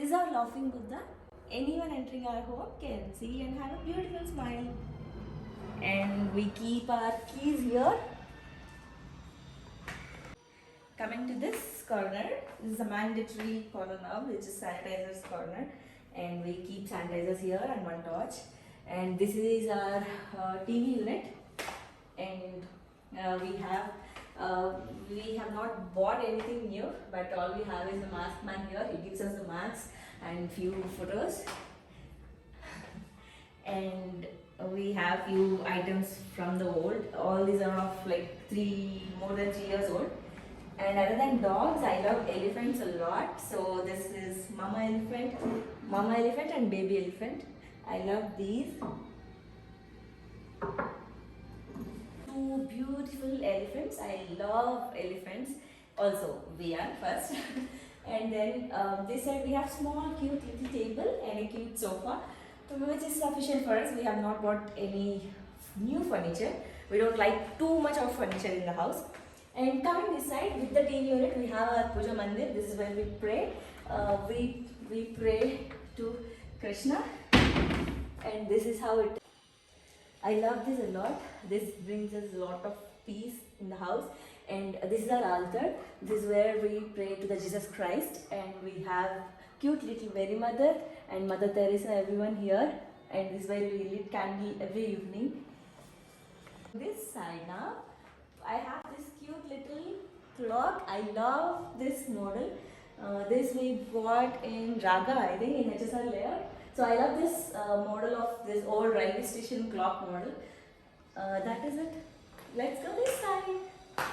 is our laughing Buddha. Anyone entering our home can see and have a beautiful smile. And we keep our keys here. Coming to this corner, this is a mandatory corner now, which is sanitizers corner, and we keep sanitizers here and one torch. And this is our TV unit, and we have not bought anything new, but all we have is the mask man here. He gives us the masks and few photos, and we have few items from the old. All these are of like more than 3 years old. And other than dogs, I love elephants a lot. So this is mama elephant and baby elephant. I love these. Two beautiful elephants. I love elephants. Also, we are first. And then this side we have small cute little table and a cute sofa, which is sufficient for us. We have not bought any new furniture. We don't like too much of furniture in the house. And coming this side with the TV unit, we have our puja mandir. This is where we pray. We pray to Krishna, and this is how it. I love this a lot. This brings us a lot of peace in the house. And this is our altar. This is where we pray to the Jesus Christ, and we have cute little Mary Mother and Mother Teresa, everyone here. And this is where we lit candle every evening. This side now, I have this cute little clock. I love this model. This we bought in Raga, I think, in HSR layer. So I love this model of this old railway station clock model. That is it. Let's go this side.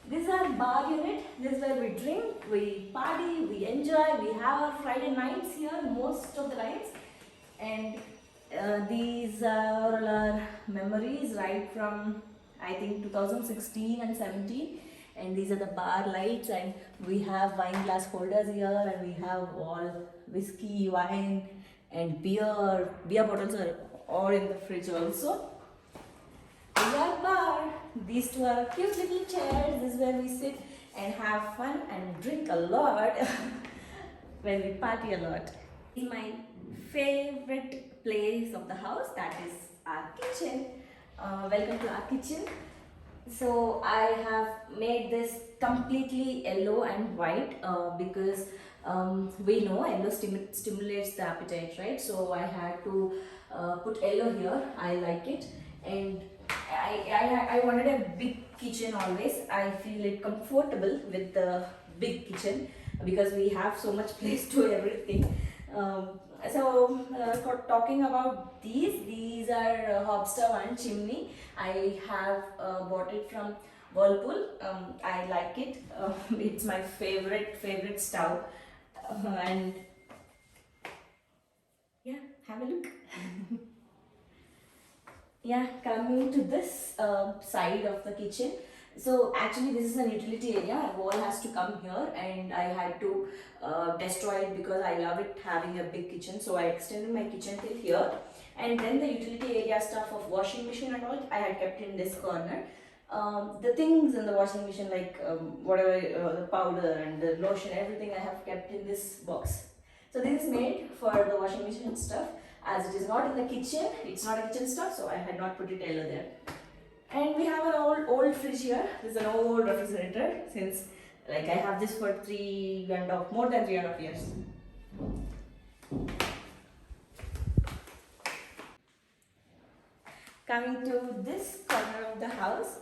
This is our bar unit. This is where we drink, we party, we enjoy. We have our Friday nights here most of the times. And these are all our memories right from, I think, 2016 and 17. And these are the bar lights, and we have wine glass holders here, and we have all whiskey, wine and beer bottles are all in the fridge also. We have bar. These two are cute little chairs. This is where we sit and have fun and drink a lot where we party a lot. In my favorite place of the house, that is our kitchen. Welcome to our kitchen. So I have made this completely yellow and white because we know yellow stimulates the appetite, right? So I had to put yellow here. I like it, and I wanted a big kitchen always. I feel it comfortable with the big kitchen because we have so much place to everything. For talking about these are Hobster one chimney. I have bought it from Whirlpool. I like it. It's my favorite stove. And yeah, have a look. Yeah, coming to this side of the kitchen. So actually this is an utility area. A wall has to come here, and I had to destroy it because I love it having a big kitchen. So I extended my kitchen till here, and then the utility area stuff of washing machine and all I had kept in this corner. The things in the washing machine, like whatever the powder and the lotion, everything I have kept in this box. So this is made for the washing machine stuff. As it is not in the kitchen, it's not a kitchen stuff, so I had not put it yellow there. And we have an old fridge here. This is an old refrigerator, since like I have this for more than 3.5 years. Coming to this corner of the house,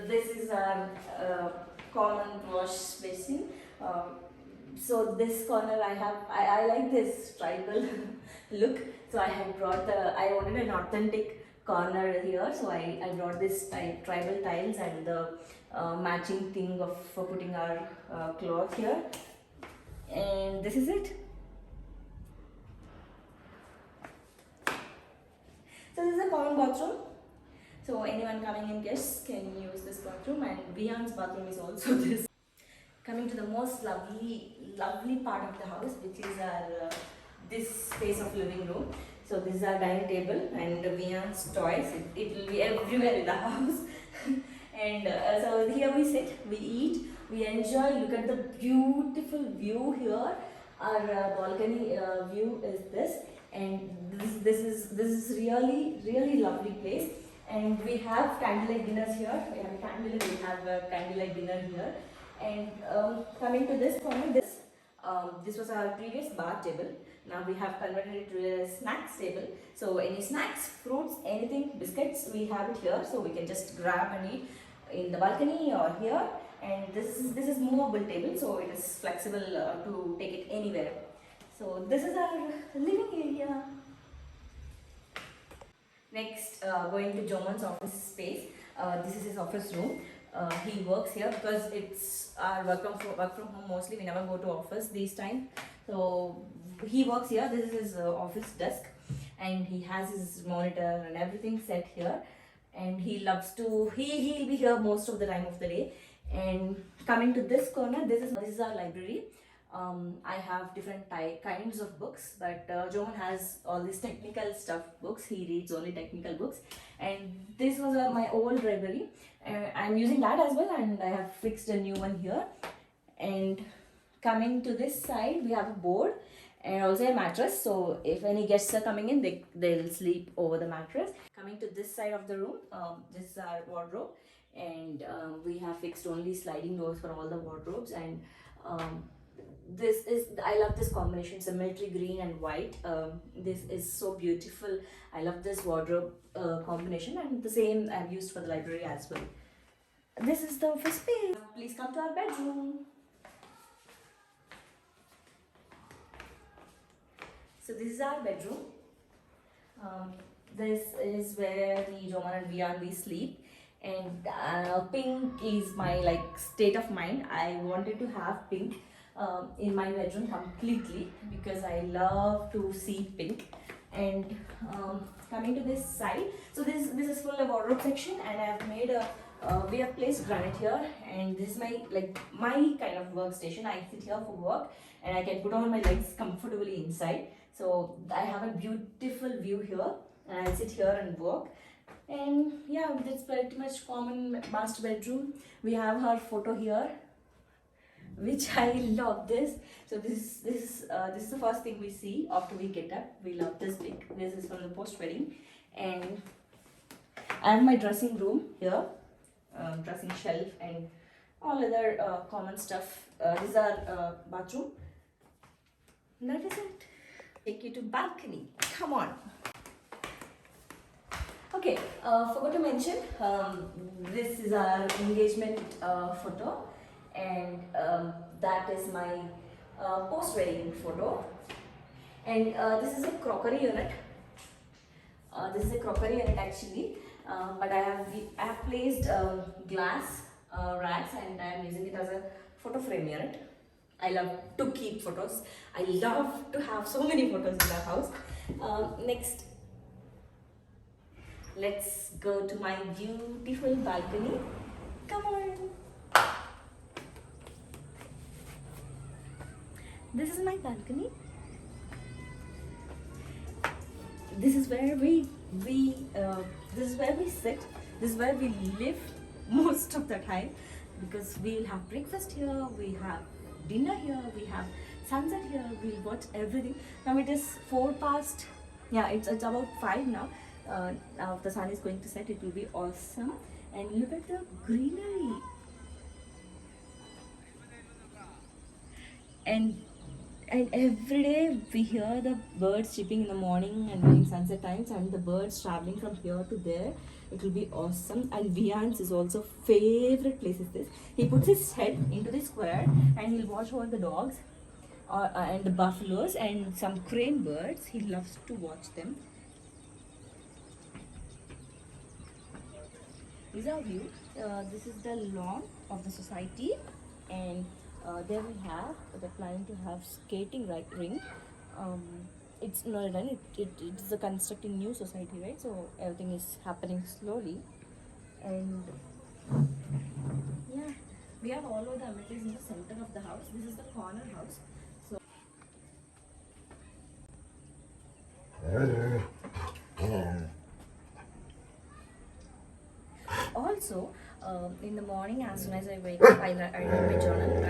this is our common wash basin. So this corner I like this tribal look. So I wanted an authentic corner here, so I brought this tribal tiles and the matching thing for putting our cloth here, and this is it. So this is a common bathroom, so anyone coming in guests can use this bathroom, and Vian's bathroom is also this. Coming to the most lovely part of the house, which is our this space of living room. So this is our dining table and Vian's toys. It will be everywhere in the house. And so here we sit, we eat, we enjoy. Look at the beautiful view here. Our balcony view is this, and this is really lovely place. And we have candlelight dinners here. We have a candlelight dinner here. And coming to this corner, this was our previous bar table. Now we have converted it to a snacks table. So any snacks, fruits, anything, biscuits, we have it here. So we can just grab and eat in the balcony or here. And this is movable table, so it is flexible to take it anywhere. So this is our living area. Next, going to Joman's office space. This is his office room. He works here because it's our work from home mostly. We never go to office these times. So he works here. This is his office desk, and he has his monitor and everything set here. And he loves to. He'll be here most of the time of the day. And coming to this corner, this is our library. I have different kinds of books, but Johan has all these technical stuff books. He reads only technical books, and this was my old library. I'm using that as well, and I have fixed a new one here. And coming to this side, we have a board and also a mattress. So if any guests are coming in, they'll sleep over the mattress. Coming to this side of the room, this is our wardrobe, and we have fixed only sliding doors for all the wardrobes. And I love this combination, symmetry green and white. This is so beautiful. I love this wardrobe combination, and the same I've used for the library as well. This is the office space. Please come to our bedroom. So this is our bedroom. This is where Joman and we sleep. And pink is my state of mind. I wanted to have pink in my bedroom completely because I love to see pink. And coming to this side, so this is full of wardrobe section, and I have made we have placed granite here, and this is my kind of workstation. I sit here for work, and I can put on my legs comfortably inside. So I have a beautiful view here, and I sit here and work. And yeah, that's pretty much common master bedroom. We have her photo here, which I love this. So this is the first thing we see after we get up. We love this pic. This is from the post wedding. And I have my dressing room here, dressing shelf and all other common stuff. This is our bathroom. That is it. Take you to balcony. Come on. Okay, forgot to mention, this is our engagement photo, and that is my post-wedding photo. And this is a crockery unit. This is a crockery unit actually, but I have placed glass racks, and I am using it as a photo frame unit. I love to keep photos. I love to have so many photos in the house. Next, let's go to my beautiful balcony. Come on. This is my balcony. This is where we sit. This is where we live most of the time, because we'll have breakfast here, we have dinner here, we have sunset here, we'll watch everything. Now it is 4 past, yeah, it's about 5 now. Now the sun is going to set. It will be awesome. And look at the greenery. And every day we hear the birds chirping in the morning and during sunset times, and the birds traveling from here to there. It will be awesome. And Vian's is also favorite place is this. He puts his head into the square and he'll watch all the dogs and the buffaloes and some crane birds. He loves to watch them. This is our view. This is the lawn of the society, and there we have, they're planning to have skating ring. It's not done. It's a constructing new society, right? So everything is happening slowly, and yeah, we have all of the amenities in the center of the house. This is the corner house. So also, In the morning, as soon as I wake up, I read my journal.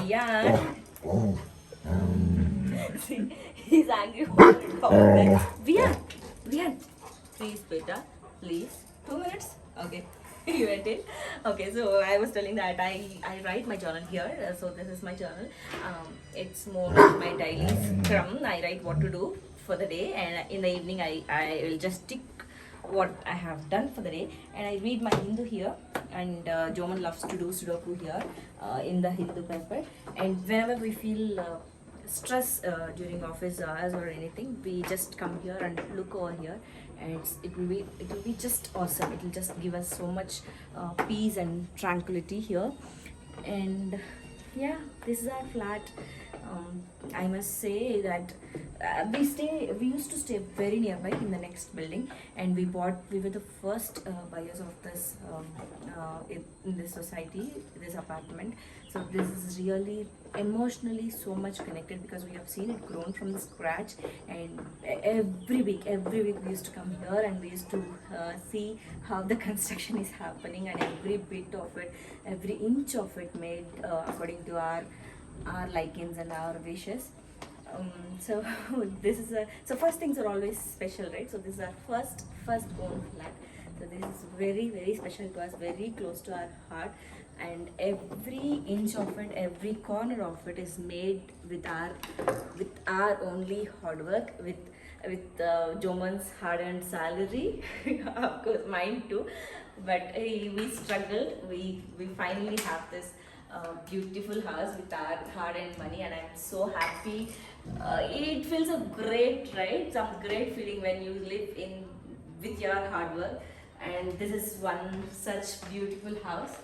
Yeah. See, he's angry about that. Vian, please, beta, please. 2 minutes? Okay. You went in. Okay, so I was telling that I write my journal here. So this is my journal. It's more like my daily scrum. I write what to do for the day, and in the evening I will just tick what I have done for the day, and I read my Hindu here, and Joman loves to do Sudoku here in the Hindu paper. And whenever we feel stress during office hours or anything, we just come here and look over here, and it will be just awesome. It will just give us so much peace and tranquility here. And yeah, this is our flat. I must say that we used to stay very nearby in the next building, and we were the first buyers of this in this society, this apartment. So this is really emotionally so much connected, because we have seen it grown from the scratch. And every week we used to come here, and we used to see how the construction is happening, and every bit of it, every inch of it made according to our likings and our wishes. So this is a so first things are always special, right? So this is our first born flat. So this is very special to us, very close to our heart, and every inch of it, every corner of it is made with our only hard work, with Joman's hard-earned salary, of course mine too. But we struggled. We finally have this beautiful house with our hard-earned money, and I'm so happy. It feels a great, right? Some great feeling when you live in with your hard work, and this is one such beautiful house.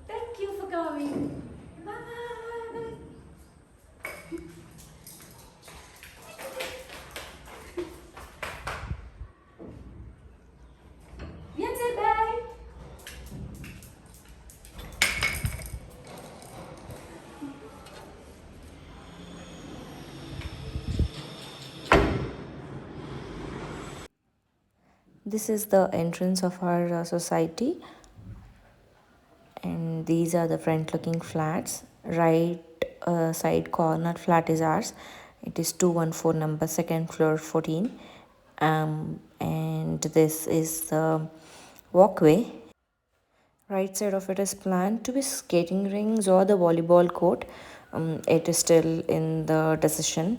Thank you for coming. Bye. Yes, say bye. This is the entrance of our society, and these are the front looking flats. Right side corner flat is ours. It is 214 number, second floor, 14. And this is the walkway. Right side of it is planned to be skating rings or the volleyball court. It is still in the decision.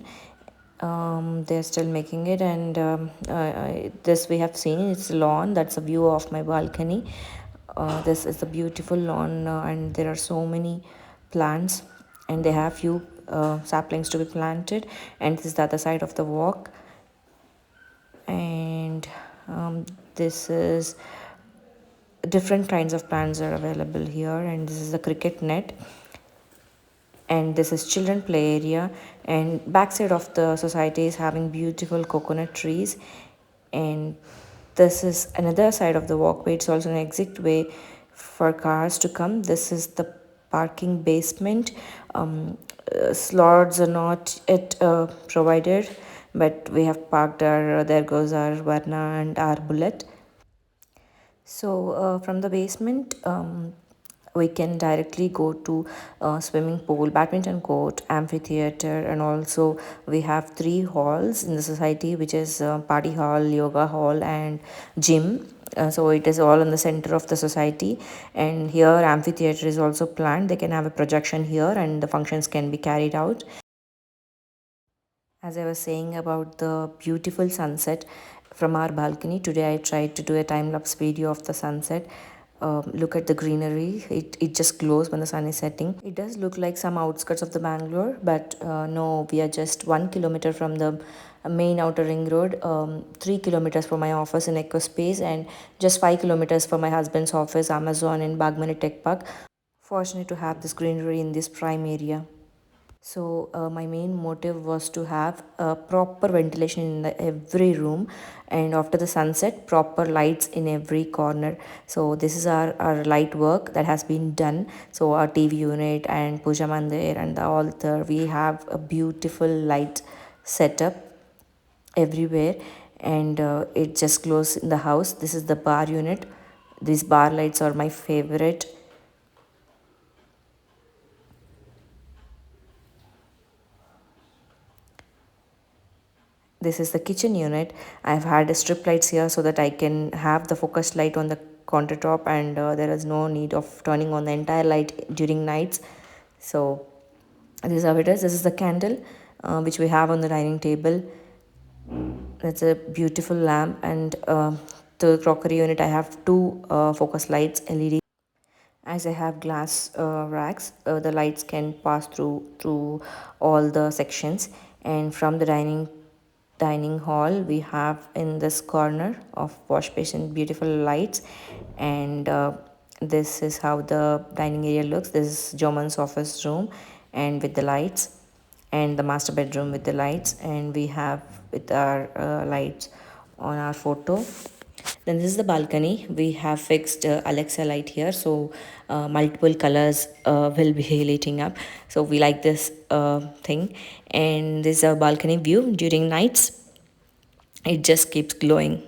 They're still making it, and this we have seen. It's lawn. That's a view of my balcony. This is a beautiful lawn, and there are so many plants, and they have few saplings to be planted. And this is the other side of the walk, and this is different kinds of plants are available here. And this is the cricket net, and this is children play area. And backside of the society is having beautiful coconut trees. And this is another side of the walkway. It's also an exit way for cars to come. This is the parking basement. Slots are not yet provided, but we have parked our there goes our Varna and our Bullet. So from the basement, we can directly go to swimming pool, badminton court, amphitheater, and also we have three halls in the society, which is party hall, yoga hall, and gym. So it is all in the center of the society. And here amphitheater is also planned. They can have a projection here, and the functions can be carried out. As I was saying about the beautiful sunset from our balcony, today I tried to do a time lapse video of the sunset. Look at the greenery, it just glows when the sun is setting. It does look like some outskirts of the Bangalore, but no, we are just 1 kilometer from the main outer ring road, 3 kilometers from my office in Ecospace, and just 5 kilometers from my husband's office, Amazon in Bagmani Tech Park. Fortunate to have this greenery in this prime area. So my main motive was to have proper ventilation in every room, and after the sunset proper lights in every corner. So this is our light work that has been done. So our TV unit and puja mandir and the altar, we have a beautiful light setup everywhere, and it just glows in the house. This is the bar unit. These bar lights are my favorite. This is the kitchen unit. I've had strip lights here so that I can have the focused light on the countertop, and there is no need of turning on the entire light during nights. So this is how it is. This is the candle which we have on the dining table. That's a beautiful lamp, and the crockery unit I have two focus lights LED. As I have glass racks, the lights can pass through all the sections. And from the dining hall, we have in this corner of wash basin beautiful lights. And this is how the dining area looks. This is Joman's office room, and with the lights, and the master bedroom with the lights, and we have with our lights on our photo. Then this is the balcony. We have fixed Alexa light here, so multiple colors will be lighting up. So we like this thing. And this is a balcony view during nights. It just keeps glowing.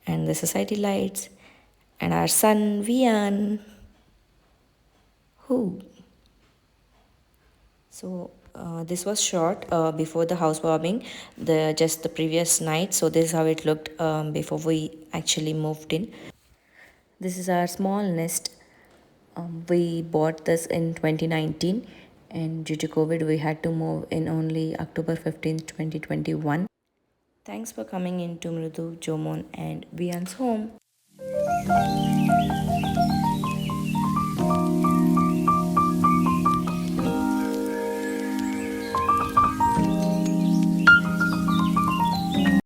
And the society lights, and our son Vian, who. So this was shot before the housewarming, the just the previous night. So this is how it looked before we actually moved in. This is our small nest. We bought this in 2019, and due to COVID, we had to move in only October 15th, 2021. Thanks for coming into Mrudu, Jomon, and Vian's home.